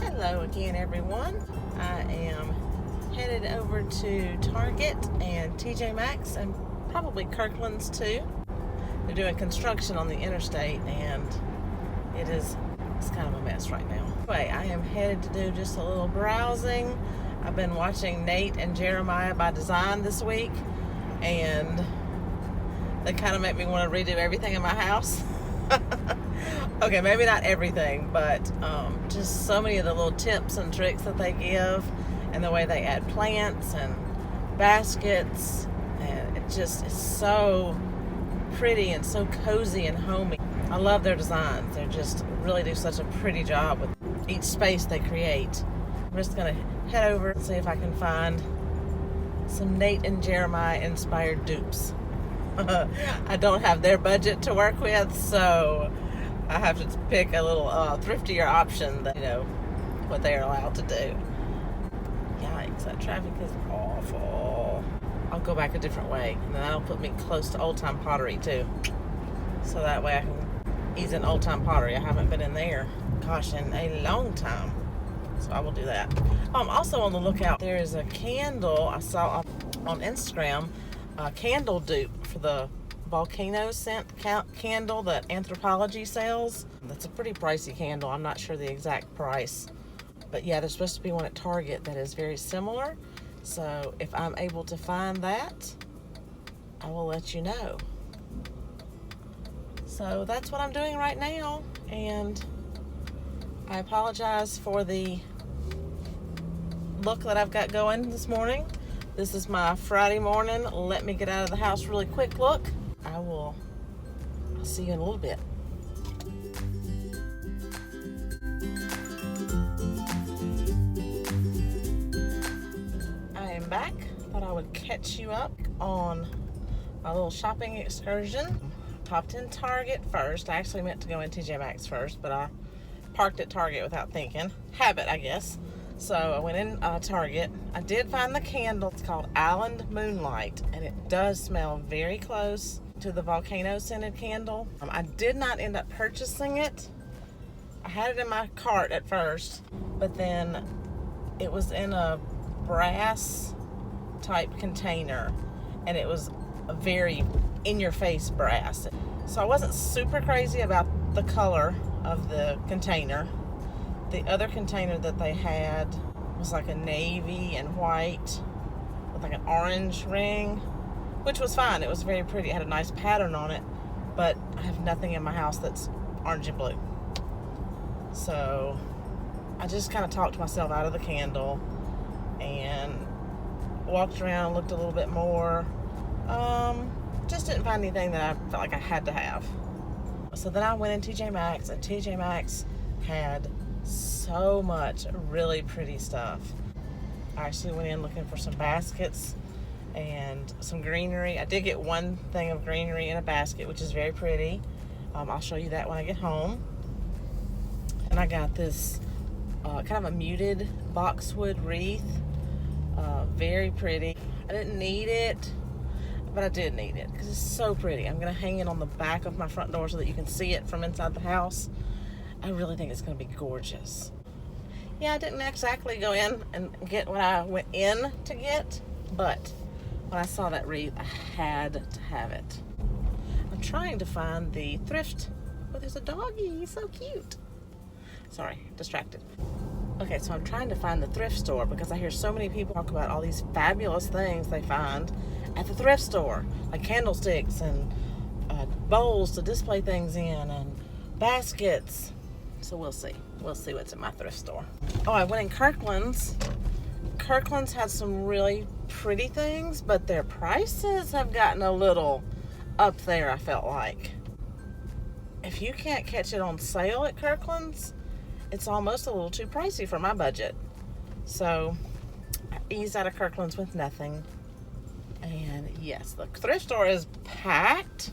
Hello again, everyone. I am headed over to Target and TJ Maxx and probably Kirkland's too. They're doing construction on the interstate and it's kind of a mess right now. Anyway, I am headed to do just a little browsing. I've been watching Nate and Jeremiah by Design this week, and they kind of make me want to redo everything in my house. Okay, maybe not everything, but just so many of the little tips and tricks that they give, and the way they add plants and baskets, and it just is so pretty and so cozy and homey. I love their designs. They just really do such a pretty job with each space they create. I'm just gonna head over and see if I can find some Nate and Jeremiah inspired dupes. I don't have their budget to work with, so I have to pick a little thriftier option that, what they are allowed to do. Yikes, that traffic is awful. I'll go back a different way, and then that'll put me close to Old Time Pottery too. So that way I can ease in Old Time Pottery. I haven't been in there, gosh, in a long time. So I will do that. I'm also on the lookout. There is a candle I saw on Instagram, a candle dupe for the volcano scent candle that Anthropology sells. That's a pretty pricey candle. I'm not sure the exact price, but yeah, there's supposed to be one at Target that is very similar. So if I'm able to find that, I will let you know. So that's what I'm doing right now, and I apologize for the look that I've got going this morning. This is my Friday morning, let me get out of the house really quick look. I'll see you in a little bit. I am back. Thought I would catch you up on my little shopping excursion. Popped in Target first. I actually meant to go in TJ Maxx first, but I parked at Target without thinking. Habit, I guess. So I went in Target. I did find the candle. It's called Island Moonlight, and it does smell very close to the volcano scented candle. I did not end up purchasing it. I had it in my cart at first, but then it was in a brass type container, and it was a very in-your-face brass. So I wasn't super crazy about the color of the container. The other container that they had was like a navy and white with like an orange ring, which was fine. It was very pretty. It had a nice pattern on it, but I have nothing in my house that's orange and blue. So I just kind of talked myself out of the candle and walked around, looked a little bit more. Just didn't find anything that I felt like I had to have. So then I went in TJ Maxx, and TJ Maxx had so much really pretty stuff. I actually went in looking for some baskets and some greenery. I did get one thing of greenery in a basket, which is very pretty. I'll show you that when I get home. And I got this kind of a muted boxwood wreath. Very pretty. I didn't need it, but I did need it because it's so pretty. I'm going to hang it on the back of my front door so that you can see it from inside the house. I really think it's going to be gorgeous. Yeah, I didn't exactly go in and get what I went in to get, but when I saw that wreath, I had to have it. I'm trying to find the thrift. Oh, there's a doggy. He's so cute. Sorry, distracted. Okay, so I'm trying to find the thrift store because I hear so many people talk about all these fabulous things they find at the thrift store, like candlesticks and bowls to display things in and baskets. So we'll see. We'll see what's in my thrift store. Oh, I went in Kirkland's. Kirkland's had some really pretty things, but their prices have gotten a little up there, I felt like. If you can't catch it on sale at Kirkland's, it's almost a little too pricey for my budget. So I eased out of Kirkland's with nothing. And yes, the thrift store is packed.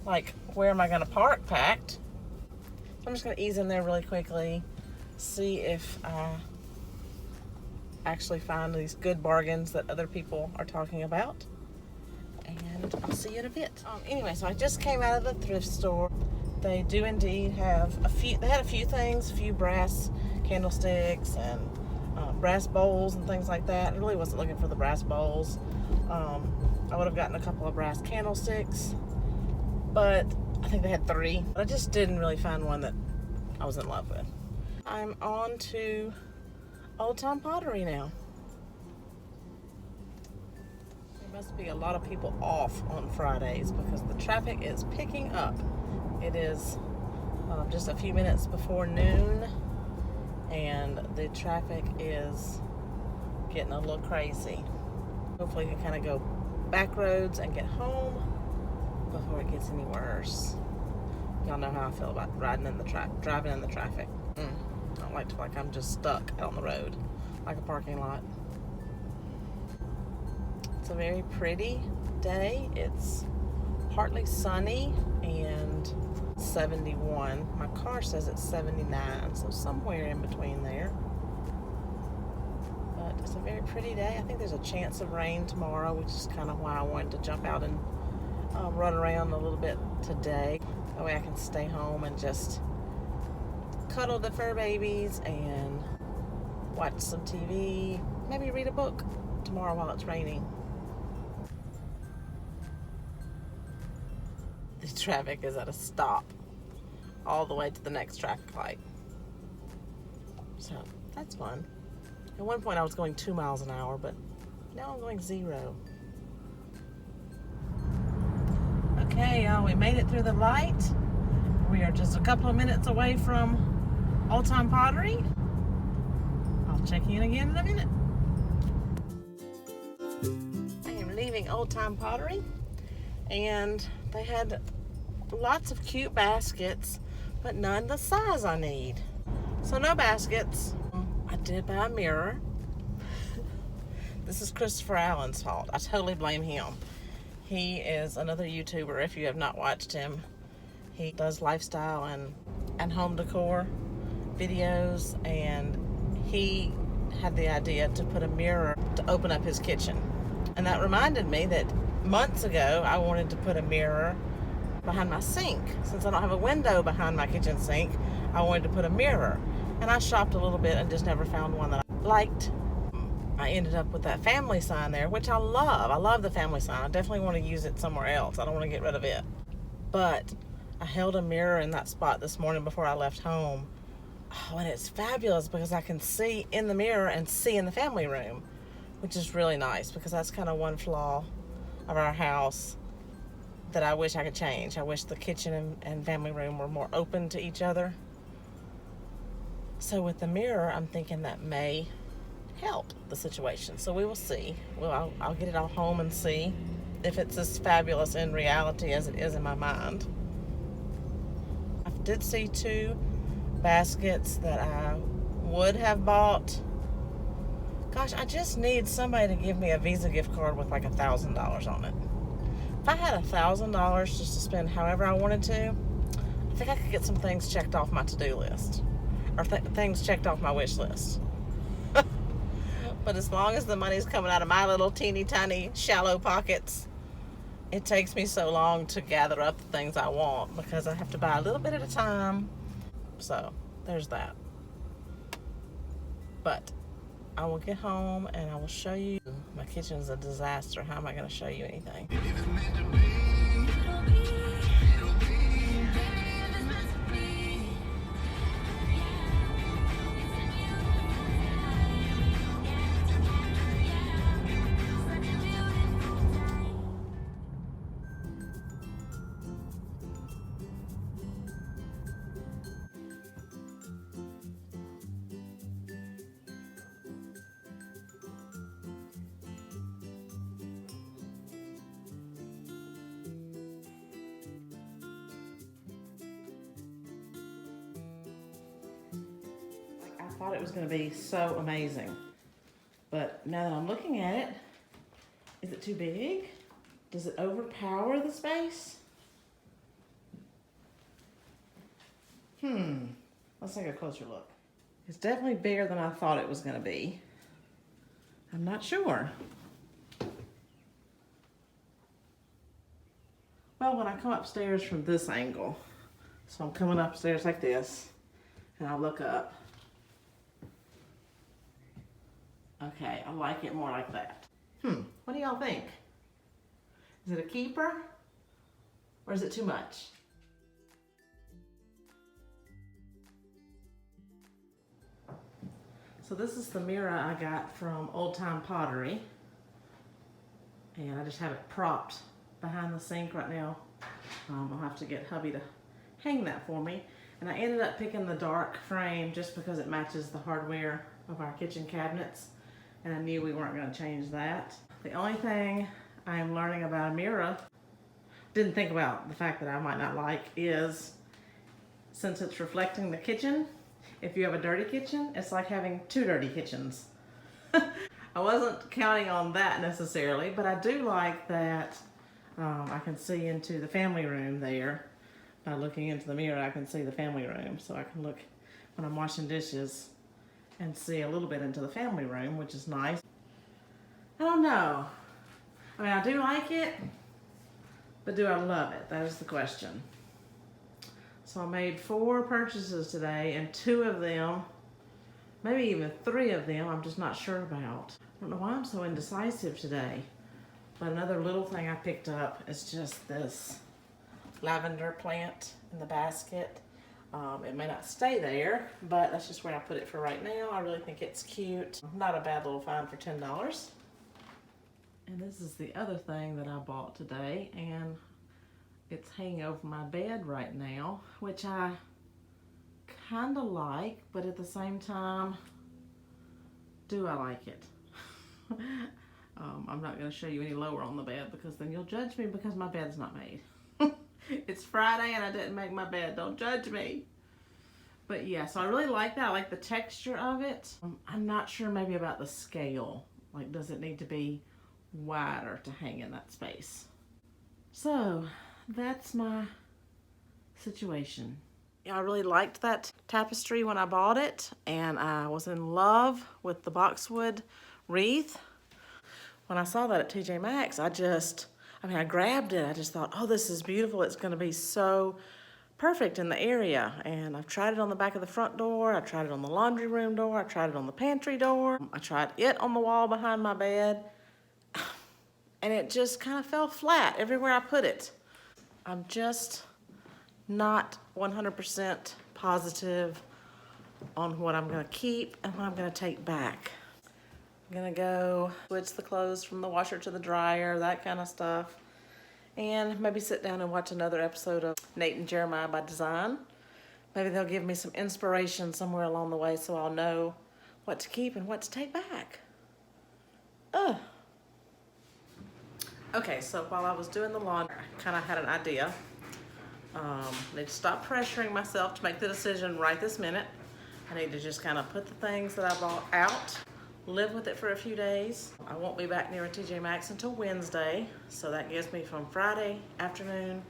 Like, where am I going to park packed? So I'm just going to ease in there really quickly, see if I actually find these good bargains that other people are talking about. and I'll see you in a bit. Anyway, so I just came out of the thrift store. They do indeed have they had a few things, a few brass candlesticks and brass bowls and things like that. I really wasn't looking for the brass bowls. I would have gotten a couple of brass candlesticks, but I think they had 3. But I just didn't really find one that I was in love with. I'm on to Old Time Pottery now. There must be a lot of people off on Fridays because the traffic is picking up. It is just a few minutes before noon, and the traffic is getting a little crazy. Hopefully we can kind of go back roads and get home before it gets any worse. Y'all know how I feel about driving in the traffic. I don't like to feel like I'm just stuck out on the road, like a parking lot. It's a very pretty day. It's partly sunny and 71. My car says it's 79, so somewhere in between there. But it's a very pretty day. I think there's a chance of rain tomorrow, which is kind of why I wanted to jump out and run around a little bit today. That way I can stay home and just cuddle the fur babies and watch some TV, maybe read a book tomorrow while it's raining. The traffic is at a stop all the way to the next traffic light. So that's fun. At one point I was going 2 miles an hour, but now I'm going 0. Okay, y'all, we made it through the light. We are just a couple of minutes away from Old Time Pottery. I'll check in again in a minute. I am leaving Old Time Pottery, and they had lots of cute baskets, but none the size I need. So no baskets. I did buy a mirror. This is Christopher Allen's fault. I totally blame him. He is another YouTuber, if you have not watched him. He does lifestyle and home decor videos, and he had the idea to put a mirror to open up his kitchen. And that reminded me that months ago I wanted to put a mirror behind my sink. Since I don't have a window behind my kitchen sink, I wanted to put a mirror. And I shopped a little bit and just never found one that I liked. I ended up with that family sign there, which I love. I love the family sign. I definitely want to use it somewhere else. I don't want to get rid of it. But I held a mirror in that spot this morning before I left home. Oh, and it's fabulous because I can see in the mirror and see in the family room, which is really nice because that's kind of one flaw of our house that I wish I could change. I wish the kitchen and family room were more open to each other. So with the mirror, I'm thinking that may help the situation. So we will see. Well, I'll get it all home and see if it's as fabulous in reality as it is in my mind. I did see 2 baskets that I would have bought. Gosh, I just need somebody to give me a Visa gift card with like $1,000 on it. If I had $1,000 just to spend however I wanted to, I think I could get some things checked off my to-do list, or things checked off my wish list. But as long as the money's coming out of my little teeny tiny shallow pockets, it takes me so long to gather up the things I want because I have to buy a little bit at a time. So there's that. But I will get home and I will show you. My kitchen's a disaster. How am I going to show you anything? I thought it was going to be so amazing, but now that I'm looking at it, is it too big? Does it overpower the space? Let's take a closer look. It's definitely bigger than I thought it was going to be. I'm not sure. when I come upstairs from this angle. So I'm coming upstairs like this, and I look up. Okay, I like it more like that. What do y'all think? Is it a keeper, or is it too much? So this is the mirror I got from Old Time Pottery. And I just have it propped behind the sink right now. I'll have to get hubby to hang that for me. And I ended up picking the dark frame just because it matches the hardware of our kitchen cabinets. And I knew we weren't going to change that. The only thing I am learning about a mirror, didn't think about the fact that I might not like, is since it's reflecting the kitchen, if you have a dirty kitchen, it's like having two dirty kitchens. I wasn't counting on that necessarily, but I do like that I can see into the family room there. By looking into the mirror, I can see the family room. So I can look when I'm washing dishes and see a little bit into the family room, which is nice. I don't know. I mean, I do like it, but do I love it? That is the question. So I made 4 purchases today, and 2 of them, maybe even 3 of them, I'm just not sure about. I don't know why I'm so indecisive today. But another little thing I picked up is just this lavender plant in the basket. It may not stay there, but that's just where I put it for right now. I really think it's cute. Not a bad little find for $10. And this is the other thing that I bought today, and it's hanging over my bed right now, which I kind of like, but at the same time, do I like it? I'm not going to show you any lower on the bed because then you'll judge me because my bed's not made. It's Friday and I didn't make my bed. Don't judge me. But yeah, so I really like that. I like the texture of it. I'm not sure maybe about the scale. Like, does it need to be wider to hang in that space? So that's my situation. Yeah, I really liked that tapestry when I bought it, and I was in love with the boxwood wreath. When I saw that at TJ Maxx, I grabbed it. I just thought, oh, this is beautiful. It's going to be so perfect in the area. And I've tried it on the back of the front door. I tried it on the laundry room door. I tried it on the pantry door. I tried it on the wall behind my bed. And it just kind of fell flat everywhere I put it. I'm just not 100% positive on what I'm going to keep and what I'm going to take back. I'm gonna go switch the clothes from the washer to the dryer, that kind of stuff. And maybe sit down and watch another episode of Nate and Jeremiah by Design. Maybe they'll give me some inspiration somewhere along the way so I'll know what to keep and what to take back. Okay, so while I was doing the laundry, I kind of had an idea. I need to stop pressuring myself to make the decision right this minute. I need to just kind of put the things that I bought out, live with it for a few days. I won't be back near a TJ Maxx until Wednesday, so that gives me from Friday afternoon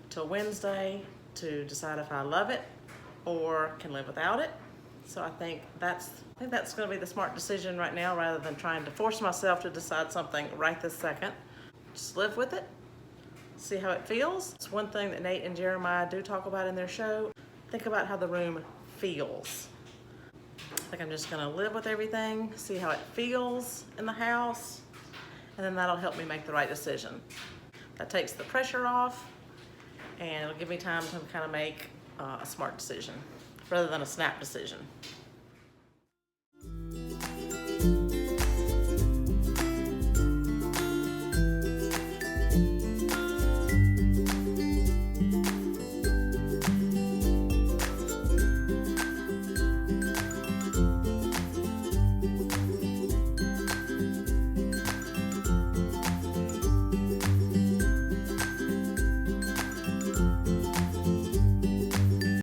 till Wednesday to decide if I love it or can live without it. So I think that's going to be the smart decision right now, rather than trying to force myself to decide something right this second. Just live with it, see how it feels. It's one thing that Nate and Jeremiah do talk about in their show. Think about how the room feels. I think I'm just gonna live with everything, see how it feels in the house, and then that'll help me make the right decision. That takes the pressure off, and it'll give me time to kind of make a smart decision rather than a snap decision.